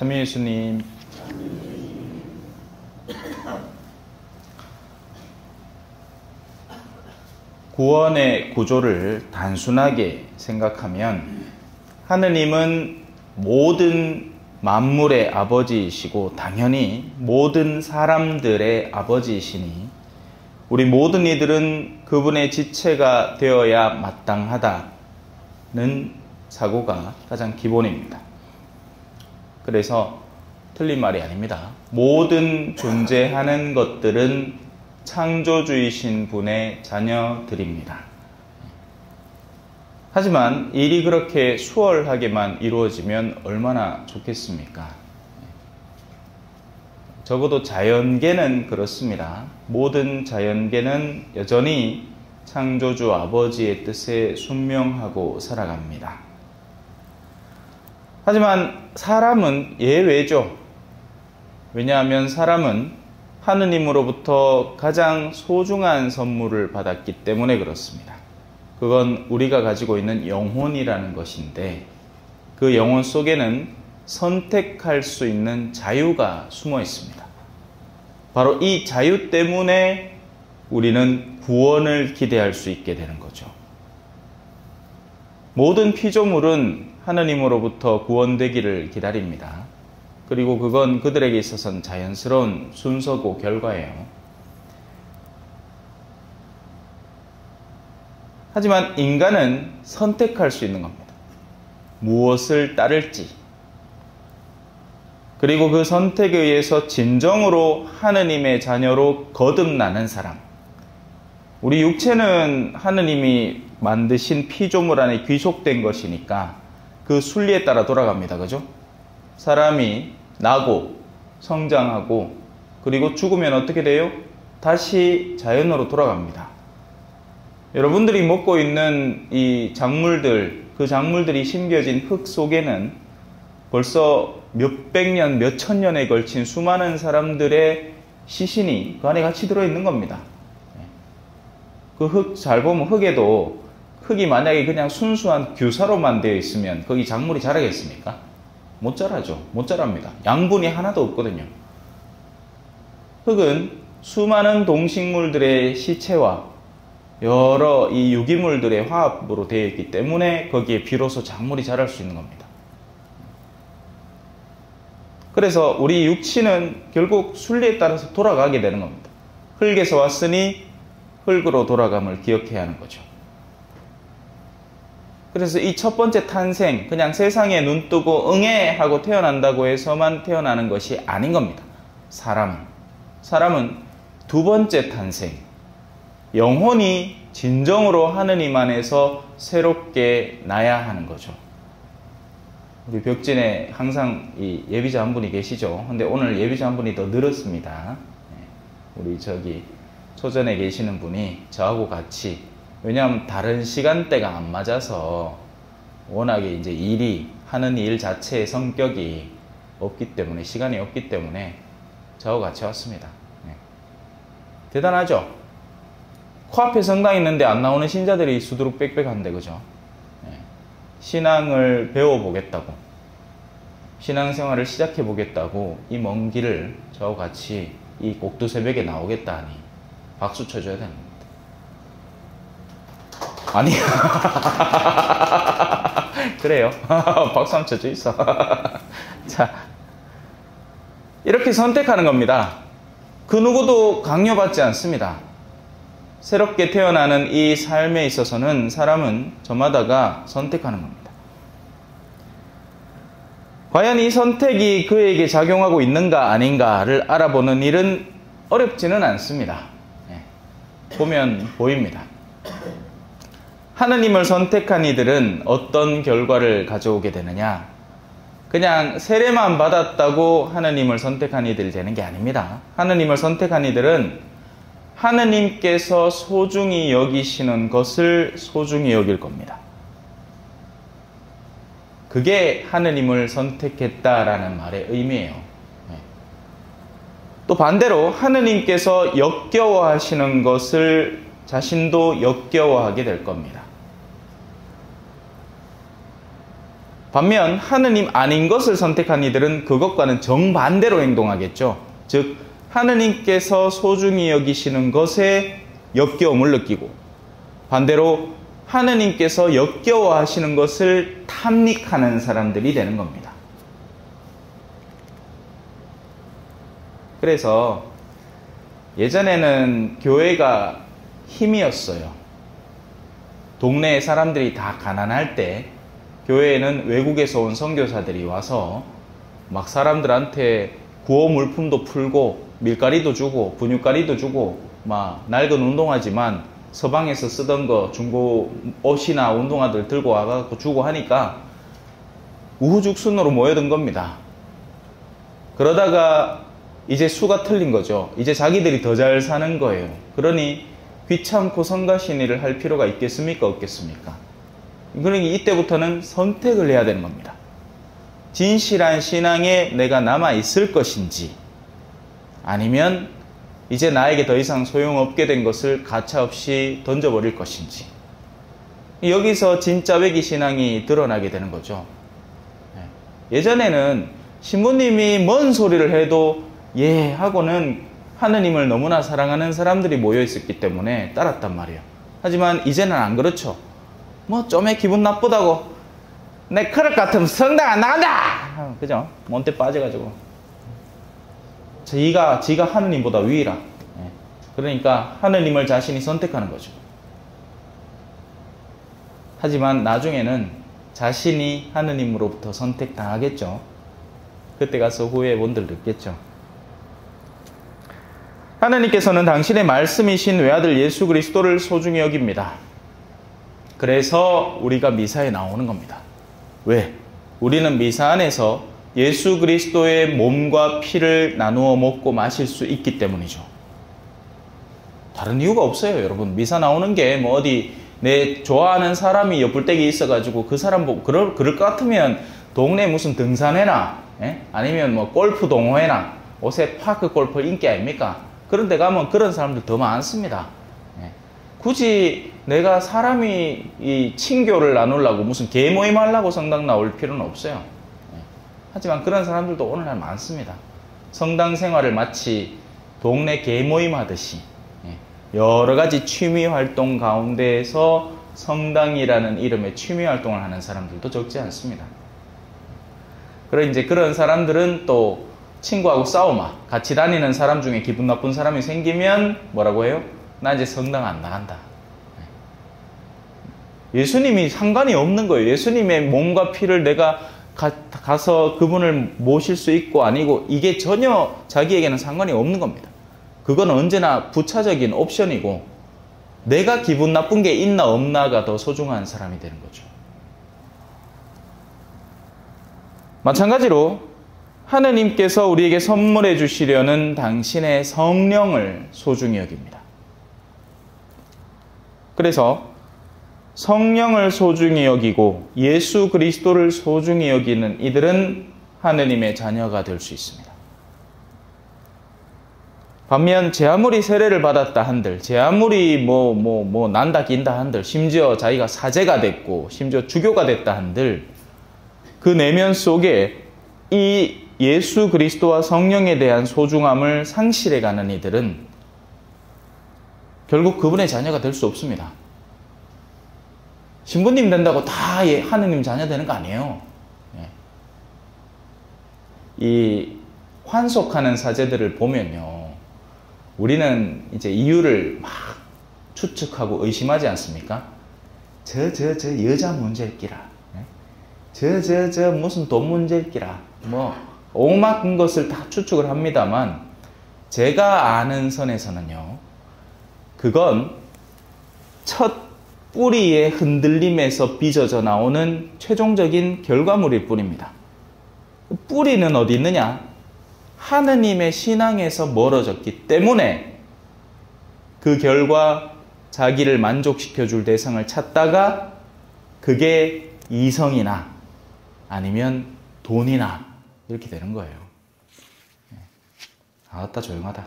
참여 예수님. 구원의 구조를 단순하게 생각하면 하느님은 모든 만물의 아버지이시고 당연히 모든 사람들의 아버지이시니 우리 모든 이들은 그분의 지체가 되어야 마땅하다는 사고가 가장 기본입니다. 그래서 틀린 말이 아닙니다. 모든 존재하는 것들은 창조주이신 분의 자녀들입니다. 하지만 일이 그렇게 수월하게만 이루어지면 얼마나 좋겠습니까? 적어도 자연계는 그렇습니다. 모든 자연계는 여전히 창조주 아버지의 뜻에 순명하고 살아갑니다. 하지만 사람은 예외죠. 왜냐하면 사람은 하느님으로부터 가장 소중한 선물을 받았기 때문에 그렇습니다. 그건 우리가 가지고 있는 영혼이라는 것인데 그 영혼 속에는 선택할 수 있는 자유가 숨어 있습니다. 바로 이 자유 때문에 우리는 구원을 기대할 수 있게 되는 거죠. 모든 피조물은 하느님으로부터 구원되기를 기다립니다. 그리고 그건 그들에게 있어서는 자연스러운 순서고 결과예요. 하지만 인간은 선택할 수 있는 겁니다. 무엇을 따를지. 그리고 그 선택에 의해서 진정으로 하느님의 자녀로 거듭나는 사람. 우리 육체는 하느님이 만드신 피조물 안에 귀속된 것이니까 그 순리에 따라 돌아갑니다. 그죠? 사람이 나고 성장하고 그리고 죽으면 어떻게 돼요? 다시 자연으로 돌아갑니다. 여러분들이 먹고 있는 이 작물들, 그 작물들이 심겨진 흙 속에는 벌써 몇백 년, 몇천 년에 걸친 수많은 사람들의 시신이 그 안에 같이 들어있는 겁니다. 그 흙 잘 보면 흙에도 흙이 만약에 그냥 순수한 규사로만 되어 있으면 거기 작물이 자라겠습니까? 못 자라죠. 못 자랍니다. 양분이 하나도 없거든요. 흙은 수많은 동식물들의 시체와 여러 이 유기물들의 화합으로 되어 있기 때문에 거기에 비로소 작물이 자랄 수 있는 겁니다. 그래서 우리 육신은 결국 순리에 따라서 돌아가게 되는 겁니다. 흙에서 왔으니 흙으로 돌아감을 기억해야 하는 거죠. 그래서 이 첫 번째 탄생, 그냥 세상에 눈 뜨고 응애 하고 태어난다고 해서만 태어나는 것이 아닌 겁니다. 사람은 두 번째 탄생, 영혼이 진정으로 하느님 안에서 새롭게 나야 하는 거죠. 우리 벽진에 항상 이 예비자 한 분이 계시죠. 근데 오늘 예비자 한 분이 더 늘었습니다. 우리 저기 초전에 계시는 분이 저하고 같이, 왜냐하면 다른 시간대가 안 맞아서 워낙에 이제 일이 하는 일 자체의 성격이 없기 때문에, 시간이 없기 때문에 저하고 같이 왔습니다. 대단하죠? 코앞에 성당 있는데 안 나오는 신자들이 수두룩 빽빽한데, 그죠? 신앙을 배워보겠다고, 신앙생활을 시작해보겠다고 이 먼 길을 저하고 같이 이 곡두 새벽에 나오겠다 하니 박수 쳐줘야 되는 겁니다. 아니 그래요. 박수 한번 쳐줘 있어. 자, 이렇게 선택하는 겁니다. 그 누구도 강요받지 않습니다. 새롭게 태어나는 이 삶에 있어서는 사람은 저마다가 선택하는 겁니다. 과연 이 선택이 그에게 작용하고 있는가 아닌가를 알아보는 일은 어렵지는 않습니다. 보면 보입니다. 하느님을 선택한 이들은 어떤 결과를 가져오게 되느냐? 그냥 세례만 받았다고 하느님을 선택한 이들이 되는 게 아닙니다. 하느님을 선택한 이들은 하느님께서 소중히 여기시는 것을 소중히 여길 겁니다. 그게 하느님을 선택했다라는 말의 의미예요. 또 반대로 하느님께서 역겨워하시는 것을 자신도 역겨워하게 될 겁니다. 반면 하느님 아닌 것을 선택한 이들은 그것과는 정반대로 행동하겠죠. 즉 하느님께서 소중히 여기시는 것에 역겨움을 느끼고 반대로 하느님께서 역겨워하시는 것을 탐닉하는 사람들이 되는 겁니다. 그래서 예전에는 교회가 힘이었어요. 동네에 사람들이 다 가난할 때 교회에는 외국에서 온 선교사들이 와서 막 사람들한테 구호 물품도 풀고 밀가리도 주고 분유가리도 주고 막 낡은 운동화지만 서방에서 쓰던 거 중고 옷이나 운동화들 들고 와갖고 주고 하니까 우후죽순으로 모여든 겁니다. 그러다가 이제 수가 틀린 거죠. 이제 자기들이 더 잘 사는 거예요. 그러니 귀찮고 성가신 일을 할 필요가 있겠습니까? 없겠습니까? 그러니 이때부터는 선택을 해야 되는 겁니다. 진실한 신앙에 내가 남아있을 것인지 아니면 이제 나에게 더 이상 소용없게 된 것을 가차없이 던져버릴 것인지 여기서 진짜 외기 신앙이 드러나게 되는 거죠. 예전에는 신부님이 뭔 소리를 해도 예 하고는 하느님을 너무나 사랑하는 사람들이 모여 있었기 때문에 따랐단 말이에요. 하지만 이제는 안 그렇죠. 뭐 좀에 기분 나쁘다고 내 그릇 같으면 성당 안 나간다! 그죠? 뭔데 빠져가지고 지가 하느님보다 위라. 그러니까 하느님을 자신이 선택하는 거죠. 하지만 나중에는 자신이 하느님으로부터 선택당하겠죠. 그때 가서 후회의 본들 듣겠죠. 하나님께서는 당신의 말씀이신 외아들 예수 그리스도를 소중히 여깁니다. 그래서 우리가 미사에 나오는 겁니다. 왜? 우리는 미사 안에서 예수 그리스도의 몸과 피를 나누어 먹고 마실 수 있기 때문이죠. 다른 이유가 없어요, 여러분. 미사 나오는 게 뭐 어디 내 좋아하는 사람이 옆불댁에 있어가지고 그 사람 보고 그럴 것 같으면 동네 무슨 등산회나 아니면 뭐 골프 동호회나 요새 파크 골프 인기 아닙니까? 그런 데 가면 그런 사람들 더 많습니다. 굳이 내가 사람이 이 친교를 나누려고 무슨 개모임 하려고 성당 나올 필요는 없어요. 하지만 그런 사람들도 오늘날 많습니다. 성당 생활을 마치 동네 개모임 하듯이 여러 가지 취미 활동 가운데에서 성당이라는 이름의 취미 활동을 하는 사람들도 적지 않습니다. 그리고 이제 그런 사람들은 또 친구하고 싸우마 같이 다니는 사람 중에 기분 나쁜 사람이 생기면 뭐라고 해요? 나 이제 성당 안 나간다. 예수님이 상관이 없는 거예요. 예수님의 몸과 피를 내가 가서 그분을 모실 수 있고 아니고 이게 전혀 자기에게는 상관이 없는 겁니다. 그건 언제나 부차적인 옵션이고 내가 기분 나쁜 게 있나 없나가 더 소중한 사람이 되는 거죠. 마찬가지로 하느님께서 우리에게 선물해 주시려는 당신의 성령을 소중히 여깁니다. 그래서 성령을 소중히 여기고 예수 그리스도를 소중히 여기는 이들은 하느님의 자녀가 될 수 있습니다. 반면 제 아무리 세례를 받았다 한들, 제 아무리 난다 긴다 한들, 심지어 자기가 사제가 됐고 심지어 주교가 됐다 한들 그 내면 속에 이 예수 그리스도와 성령에 대한 소중함을 상실해가는 이들은 결국 그분의 자녀가 될 수 없습니다. 신부님 된다고 다 하느님 자녀 되는 거 아니에요. 이 환속하는 사제들을 보면요, 우리는 이제 이유를 막 추측하고 의심하지 않습니까? 저 여자 문제일 끼라. 저 무슨 돈 문제일 끼라. 뭐 오만한 것을 다 추측을 합니다만 제가 아는 선에서는요, 그건 첫 뿌리의 흔들림에서 빚어져 나오는 최종적인 결과물일 뿐입니다. 뿌리는 어디 있느냐? 하느님의 신앙에서 멀어졌기 때문에 그 결과 자기를 만족시켜줄 대상을 찾다가 그게 이성이나 아니면 돈이나 이렇게 되는 거예요. 아따 조용하다.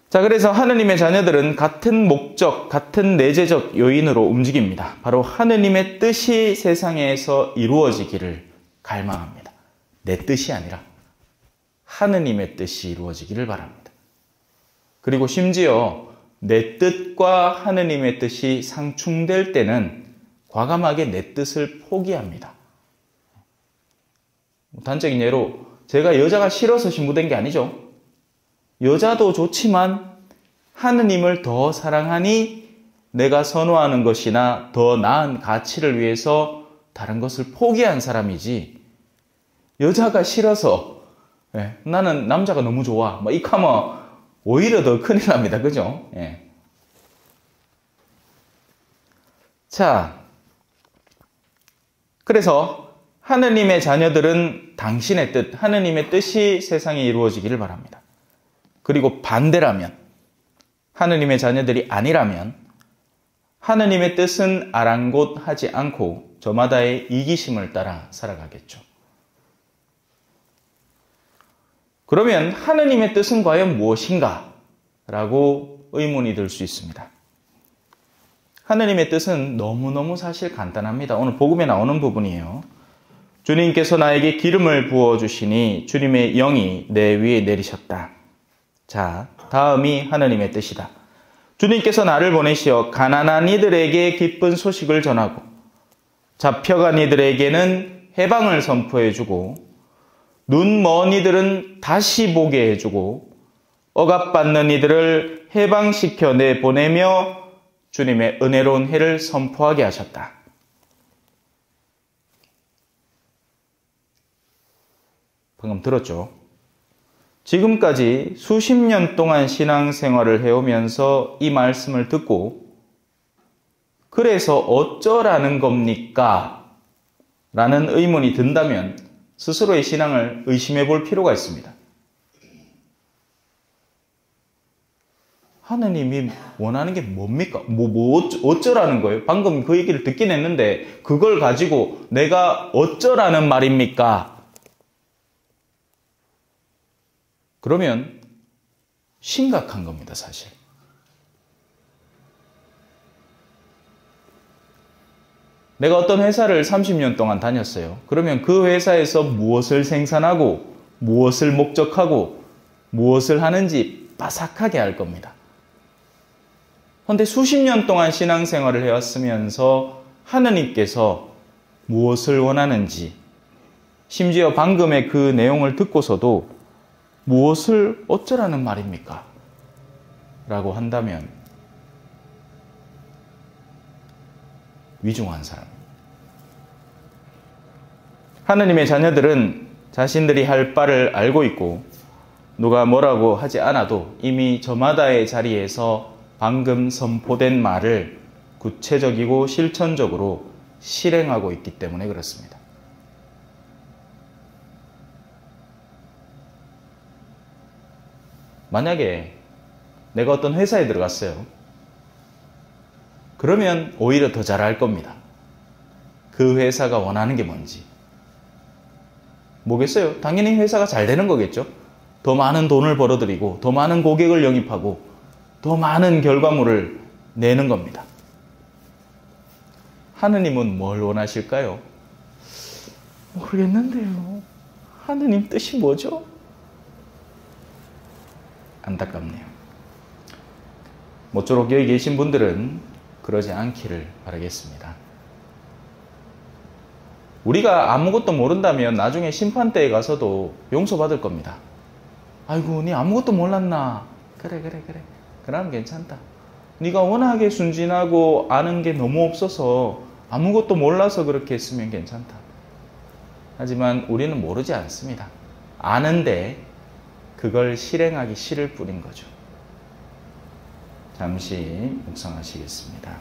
자, 그래서 하느님의 자녀들은 같은 목적, 같은 내재적 요인으로 움직입니다. 바로 하느님의 뜻이 세상에서 이루어지기를 갈망합니다. 내 뜻이 아니라 하느님의 뜻이 이루어지기를 바랍니다. 그리고 심지어 내 뜻과 하느님의 뜻이 상충될 때는 과감하게 내 뜻을 포기합니다. 단적인 예로 제가 여자가 싫어서 신부된 게 아니죠. 여자도 좋지만 하느님을 더 사랑하니 내가 선호하는 것이나 더 나은 가치를 위해서 다른 것을 포기한 사람이지, 여자가 싫어서 나는 남자가 너무 좋아 이렇게 하면 오히려 더 큰일 납니다. 그죠? 자, 그래서 하느님의 자녀들은 당신의 뜻, 하느님의 뜻이 세상에 이루어지기를 바랍니다. 그리고 반대라면, 하느님의 자녀들이 아니라면 하느님의 뜻은 아랑곳하지 않고 저마다의 이기심을 따라 살아가겠죠. 그러면 하느님의 뜻은 과연 무엇인가? 라고 의문이 들 수 있습니다. 하느님의 뜻은 너무너무 사실 간단합니다. 오늘 복음에 나오는 부분이에요. 주님께서 나에게 기름을 부어주시니 주님의 영이 내 위에 내리셨다. 자, 다음이 하느님의 뜻이다. 주님께서 나를 보내시어 가난한 이들에게 기쁜 소식을 전하고 잡혀간 이들에게는 해방을 선포해주고 눈 먼 이들은 다시 보게 해주고 억압받는 이들을 해방시켜 내보내며 주님의 은혜로운 해를 선포하게 하셨다. 방금 들었죠? 지금까지 수십 년 동안 신앙생활을 해오면서 이 말씀을 듣고 그래서 어쩌라는 겁니까? 라는 의문이 든다면 스스로의 신앙을 의심해 볼 필요가 있습니다. 하느님이 원하는 게 뭡니까? 어쩌라는 거예요? 방금 그 얘기를 듣긴 했는데 그걸 가지고 내가 어쩌라는 말입니까? 그러면 심각한 겁니다, 사실. 내가 어떤 회사를 30년 동안 다녔어요. 그러면 그 회사에서 무엇을 생산하고 무엇을 목적하고 무엇을 하는지 빠삭하게 알 겁니다. 그런데 수십 년 동안 신앙생활을 해왔으면서 하느님께서 무엇을 원하는지, 심지어 방금의 그 내용을 듣고서도 무엇을 어쩌라는 말입니까? 라고 한다면 위중한 사람. 하느님의 자녀들은 자신들이 할 바를 알고 있고 누가 뭐라고 하지 않아도 이미 저마다의 자리에서 방금 선포된 말을 구체적이고 실천적으로 실행하고 있기 때문에 그렇습니다. 만약에 내가 어떤 회사에 들어갔어요. 그러면 오히려 더 잘할 겁니다. 그 회사가 원하는 게 뭔지. 뭐겠어요? 당연히 회사가 잘 되는 거겠죠. 더 많은 돈을 벌어들이고 더 많은 고객을 영입하고 더 많은 결과물을 내는 겁니다. 하느님은 뭘 원하실까요? 모르겠는데요. 하느님 뜻이 뭐죠? 안타깝네요. 모쪼록 여기 계신 분들은 그러지 않기를 바라겠습니다. 우리가 아무것도 모른다면 나중에 심판대에 가서도 용서받을 겁니다. 아이고, 니 아무것도 몰랐나? 그래. 그러면 괜찮다. 네가 워낙에 순진하고 아는 게 너무 없어서 아무것도 몰라서 그렇게 했으면 괜찮다. 하지만 우리는 모르지 않습니다. 아는데 그걸 실행하기 싫을 뿐인 거죠. 잠시 묵상하시겠습니다.